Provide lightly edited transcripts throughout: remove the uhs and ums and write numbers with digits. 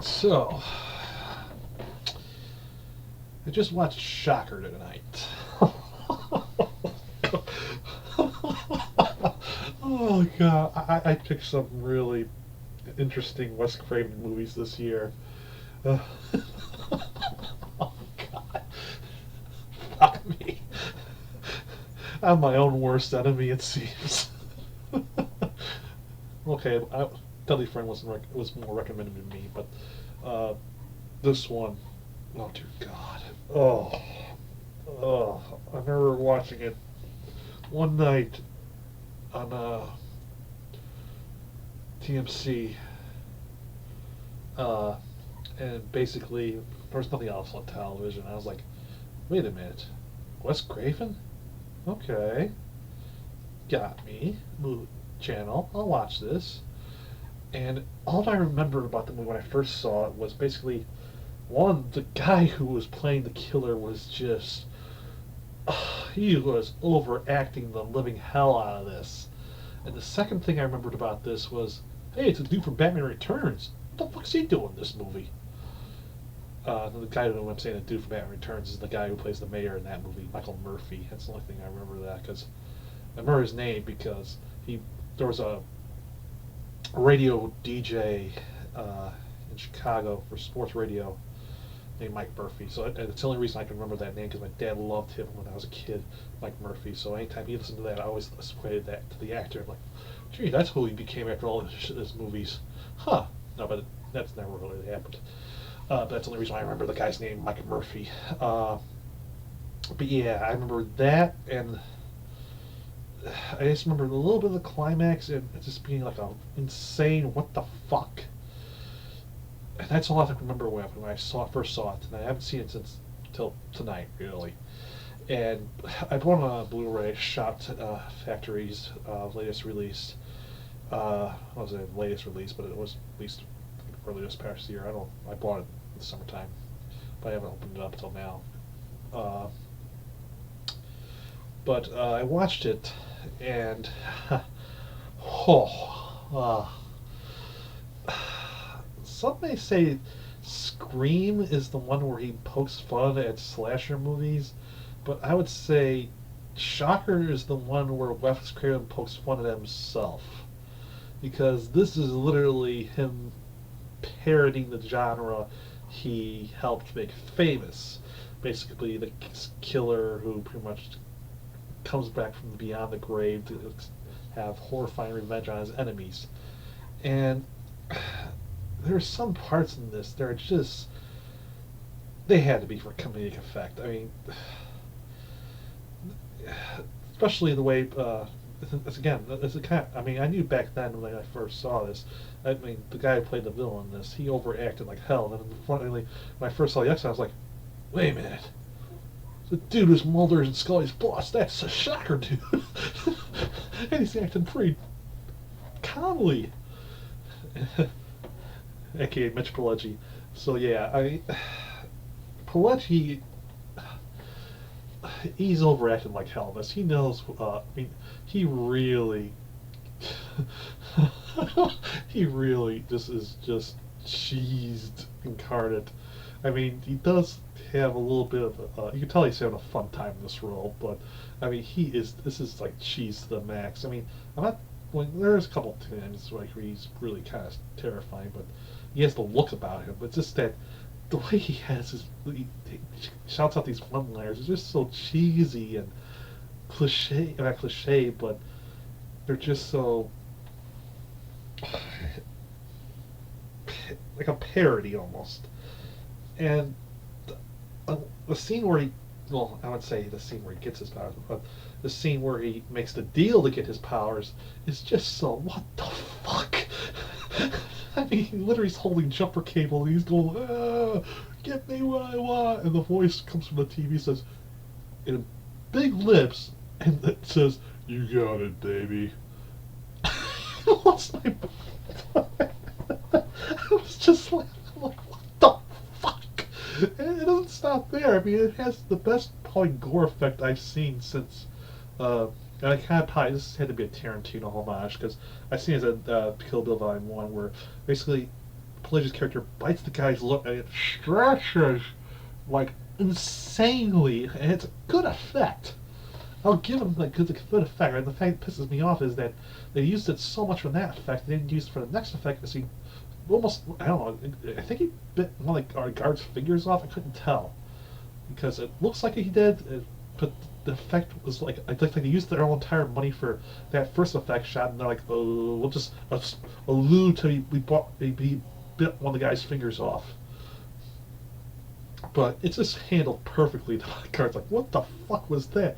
So, I just watched Shocker tonight. Oh god, I picked some really interesting Wes Craven movies this year. Uh, oh god, fuck me. I'm my own worst enemy, it seems. Okay, Deadly Friend was more recommended to me, but uh, this one, oh dear God, oh, I remember watching it one night on TMC, uh, and basically there was nothing else on television. I was like, wait a minute, Wes Craven? Okay, got me. Movie channel. I'll watch this. And all I remember about the movie when I first saw it was basically one, the guy who was playing the killer was just he was overacting the living hell out of this. And the second thing I remembered about this was, hey, it's a dude from Batman Returns. What the fuck's he doing in this movie? The guy who I'm saying the dude from Batman Returns is the guy who plays the mayor in that movie, Michael Murphy. That's the only thing I remember that because I remember his name because he there was a radio DJ in Chicago for sports radio named Mike Murphy. So it's the only reason I can remember that name because my dad loved him when I was a kid, Mike Murphy. So anytime he listened to that, I always equated that to the actor. I'm like, gee, that's who he became after all his movies. Huh. No, but that's never really happened. But that's the only reason I remember the guy's name, Mike Murphy. But yeah, I remember that, and I just remember a little bit of the climax and it just being like a insane what the fuck. And that's all I can remember when I first saw it, and I haven't seen it since till tonight really. And I bought on a Blu-ray Shot Factory's latest release. What was it? Latest release, but it was released earlier this past year. I bought it in the summertime, but I haven't opened it up until now. Uh, but I watched it, and oh, some may say Scream is the one where he pokes fun at slasher movies, but I would say Shocker is the one where Wes Craven pokes fun at himself, because this is literally him parodying the genre he helped make famous. Basically, the killer who pretty much comes back from beyond the grave to have horrifying revenge on his enemies. And there are some parts in this that are just, they had to be for comedic effect. I mean, especially the way it's a kind of, I mean, I knew back then when I first saw this, I mean, the guy who played the villain in this, he overacted like hell. And then finally, when I first saw the X, I was like, wait a minute, the dude is Mulder's and Scully's boss. That's a Shocker dude. And he's acting pretty calmly. AKA Mitch Pileggi. So yeah, Pileggi, he's overacting like hell. This he knows. I mean, he really, he really just is just cheesed incarnate. I mean, he does have a little bit of you can tell he's having a fun time in this role, but I mean, this is like cheese to the max. I mean, I'm not. Well, there's a couple times where he's really kind of terrifying, but he has the look about him. But just that the way he has he shouts out these one-liners is just so cheesy and cliche. Not cliche, but they're just so like a parody almost. And the scene where he, well, I would say the scene where he gets his powers, but the scene where he makes the deal to get his powers is just so, what the fuck? I mean, he literally is holding jumper cable and he's going, get me what I want. And the voice comes from the TV and says, in big lips, and it says, you got it, baby. I was just like, what the fuck? And it doesn't stop there. I mean, it has the best probably gore effect I've seen since. And I kind of probably this had to be a Tarantino homage because I've seen it at Kill Bill Volume 1 where basically Pileggi's character bites the guy's lip and it stretches like insanely, and it's a good effect. I'll give him like good effect. Right? The fact that pisses me off is that they used it so much for that effect, they didn't use it for the next effect. Because he almost, I don't know, I think he bit one of our guard's fingers off. I couldn't tell because it looks like he did, but the effect was like I think they used their own entire money for that first effect shot, and they're like, oh, we'll just allude to he bit one of the guy's fingers off. But it's just handled perfectly. The card's like, what the fuck was that?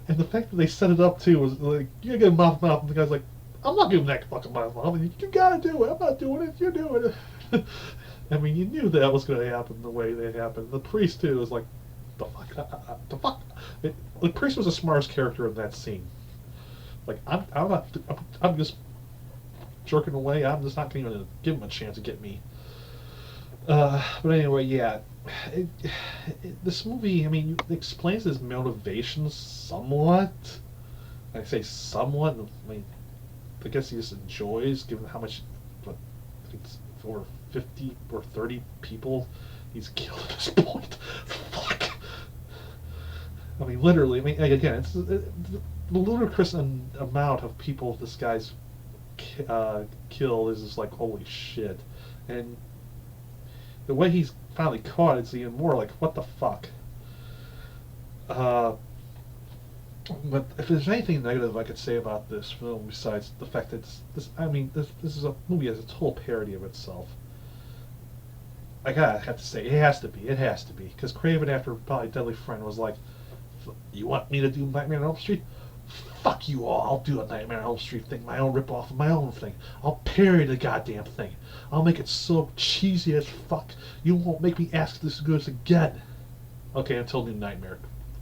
And the fact that they set it up too was like, you gotta get mouth, and the guy's like, I'm not giving that fucking mouth. You gotta do it. I'm not doing it. You're doing it. I mean, you knew that was going to happen the way that happened. The priest too was like, the fuck, the fuck. The priest was the smartest character in that scene. Like, I'm just jerking away. I'm just not going to give him a chance to get me. But anyway, yeah. This movie, I mean, it explains his motivations somewhat. I say somewhat. I mean, I guess he just enjoys, given how much, what, I think it's over 50 or 30 people he's killed at this point. Fuck. I mean, literally. I mean, again, it's the ludicrous amount of people this guy's killed is just like, holy shit. And the way he's finally caught, it's even more like, what the fuck? But if there's anything negative I could say about this film besides the fact that this is a movie as a total parody of itself. I gotta have to say, it has to be, because Craven, after probably Deadly Friend, was like, you want me to do Nightmare on Elm Street? Fuck you all, I'll do a Nightmare on Elm Street thing, my own ripoff of my own thing. I'll parody the goddamn thing. I'll make it so cheesy as fuck, you won't make me ask this goes again. Okay, until New Nightmare.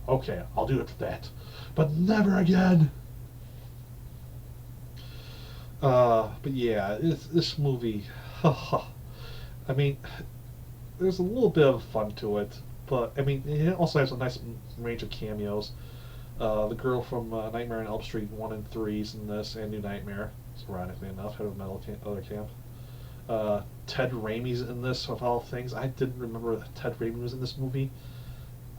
Okay, I'll do it for that. But never again! But yeah, this movie, I mean, there's a little bit of fun to it, but I mean, it also has a nice range of cameos. The girl from Nightmare on Elm Street 1 and 3's in this, and New Nightmare, ironically enough, head of other camp. Ted Raimi's in this, of all things. I didn't remember that Ted Raimi was in this movie.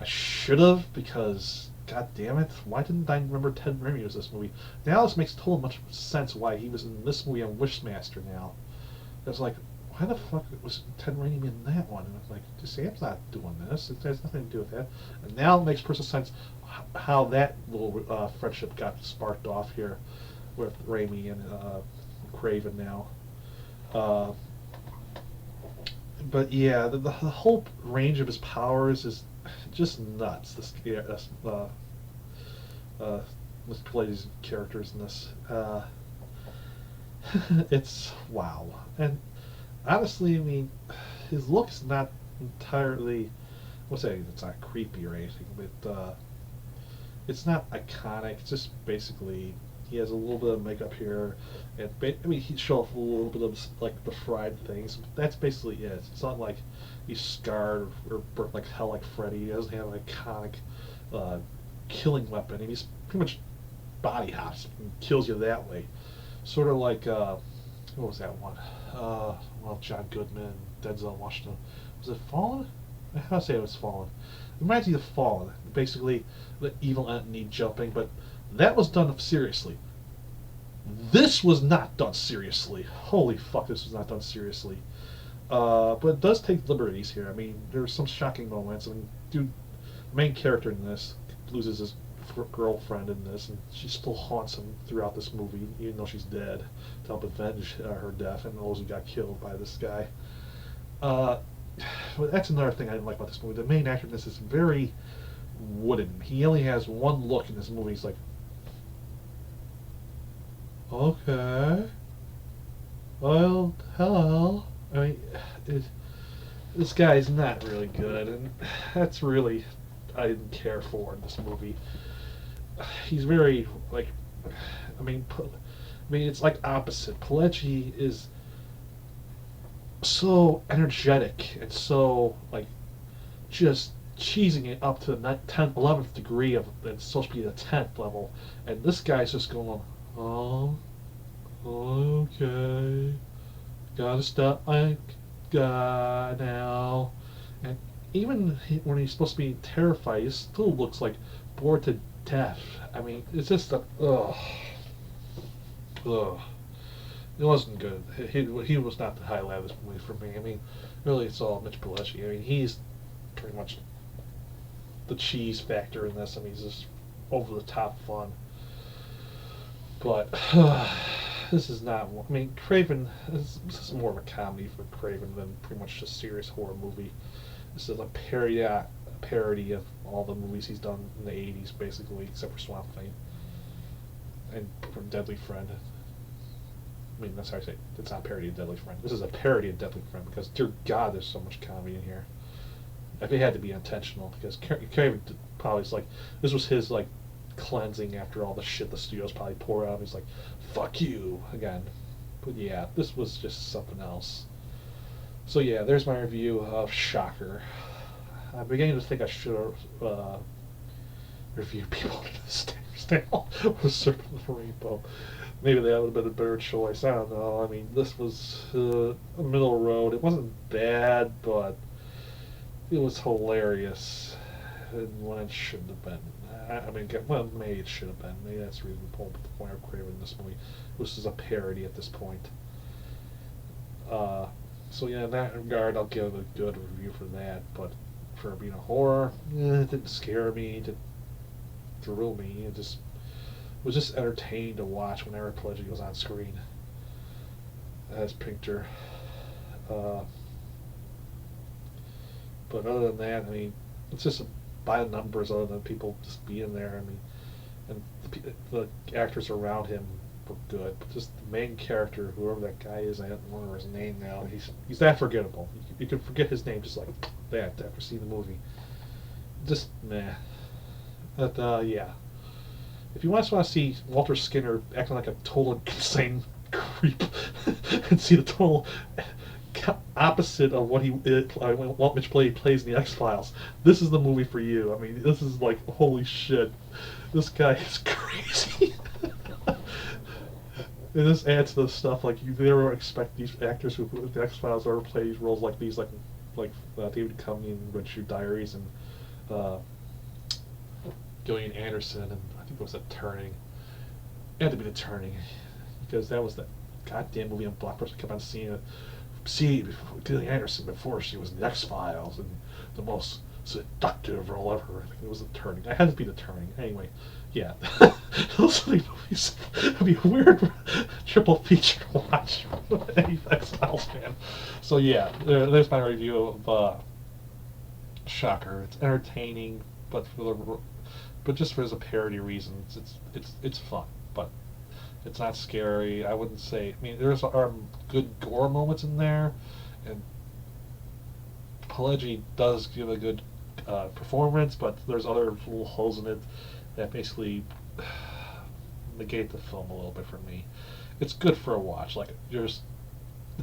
I should have, because, god damn it, why didn't I remember Ted Raimi was in this movie? Now this makes total much sense why he was in this movie on Wishmaster now. It's like, why the fuck was Ted Raimi in that one? And I was like, Sam's not doing this. It has nothing to do with that. And now it makes personal sense how that little friendship got sparked off here with Raimi and Craven now. But yeah, the whole range of his powers is just nuts. This plays characters in this. It's wow. And honestly, I mean, his look's not entirely, I won't say it's not creepy or anything, but it's not iconic. It's just basically he has a little bit of makeup here, and I mean he'd show off a little bit of like the fried things, but that's basically it. It's not like he's scarred or burnt like hell like Freddy. He doesn't have an iconic killing weapon, and he's pretty much body hops and kills you that way. Sort of like what was that one? Well, John Goodman, Denzel Washington. Was it Fallen? How do I say it was Fallen? It reminds me of Fallen. Basically, the evil entity jumping, but that was done seriously. This was not done seriously. Holy fuck, this was not done seriously. But it does take liberties here. I mean, there's some shocking moments. I mean, dude, the main character in this loses his girlfriend in this, and she still haunts him throughout this movie, even though she's dead, to help avenge her death and those who got killed by this guy. But that's another thing I didn't like about this movie. The main actor in this is very wooden. He only has one look in this movie. He's like, okay, well, hello. I mean, this guy's not really good, and that's really I didn't care for in this movie. He's very like, I mean, it's like opposite. Pileggi is so energetic and so like just cheesing it up to the 10th, 11th degree of it's supposed to be the 10th level, and this guy's just going, oh, okay, Gotta stop my God now. And even when he's supposed to be terrified, he still looks like bored to death. I mean, it's just a ugh, ugh. It wasn't good. He was not the highlight of this movie for me. I mean, really, it's all Mitch Pileggi. I mean, he's pretty much the cheese factor in this. I mean, he's just over the top fun. But this is not. I mean, Craven. This is more of a comedy for Craven than pretty much just a serious horror movie. This is a parody of all the movies he's done in the '80s, basically, except for Swamp Thing and for Deadly Friend. I mean, that's how I say it. It's not a parody of Deadly Friend. This is a parody of Deadly Friend because, dear God, there's so much comedy in here. If it had to be intentional, because Craven probably is like, this was his like cleansing after all the shit the studios probably pour out. He's like, fuck you again. But yeah, this was just something else. So yeah, there's my review of Shocker. I'm beginning to think I should have reviewed People Under the Stairs now with Serpent of the Rainbow. Maybe that would have been a better choice. I don't know. I mean, this was a middle road. It wasn't bad, but it was hilarious. And when it shouldn't have been. I mean, well, maybe it should have been. Maybe that's the reason we pulled the point of Craven in this movie. This is a parody at this point. So yeah, in that regard, I'll give it a good review for that. But for being a horror, it didn't scare me. It didn't thrill me. It was just entertaining to watch whenever Pileggi was on screen as Pinker. But other than that, I mean, it's just by the numbers other than people just being there. I mean, and the actors around him were good, but just the main character, whoever that guy is, I don't remember his name now. He's that forgettable. You can forget his name just like that after seeing the movie. Just meh. But yeah. If you want to see Walter Skinner acting like a total insane creep and see the total opposite of what Walt Mitch plays in the X-Files, this is the movie for you. I mean, this is like, holy shit, this guy is crazy. And this adds to the stuff, like, you never expect these actors who the X-Files ever play roles like these, like David Duchovny in Red Shoe Diaries and Gillian Anderson, and I think it was The Turning. It had to be The Turning, because that was the goddamn movie on Blockbuster. I kept on seeing it. See, Gillian Anderson before she was in the X-Files, and the most seductive role ever. I think it was The Turning. It had to be The Turning. Anyway, yeah. Those three movies would be a weird triple feature to watch for any X-Files fan. So yeah, there's my review of Shocker. It's entertaining, but just for as a parody reason, it's fun, but it's not scary. I wouldn't say. I mean, there's good gore moments in there, and Pileggi does give a good performance, but there's other little holes in it that basically negate the film a little bit for me. It's good for a watch. Like, it's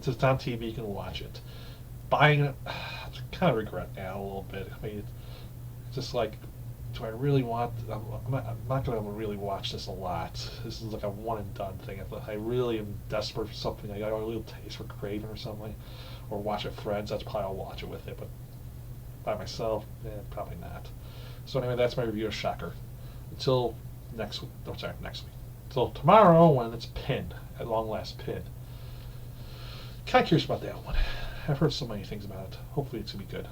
on TV, you can watch it. Buying it, I kind of regret now a little bit. I mean, it's just like, do I really want? I'm not going to really watch this a lot. This is like a one and done thing. If I really am desperate for something, I got a little taste for Craven or something, or watch it with friends, that's probably I'll watch it with it. But by myself, probably not. So anyway, that's my review of Shocker. Until next week. Oh, sorry, next week. Until tomorrow when it's Pin, at long last Pin. Kind of curious about that one. I've heard so many things about it. Hopefully it's gonna be good.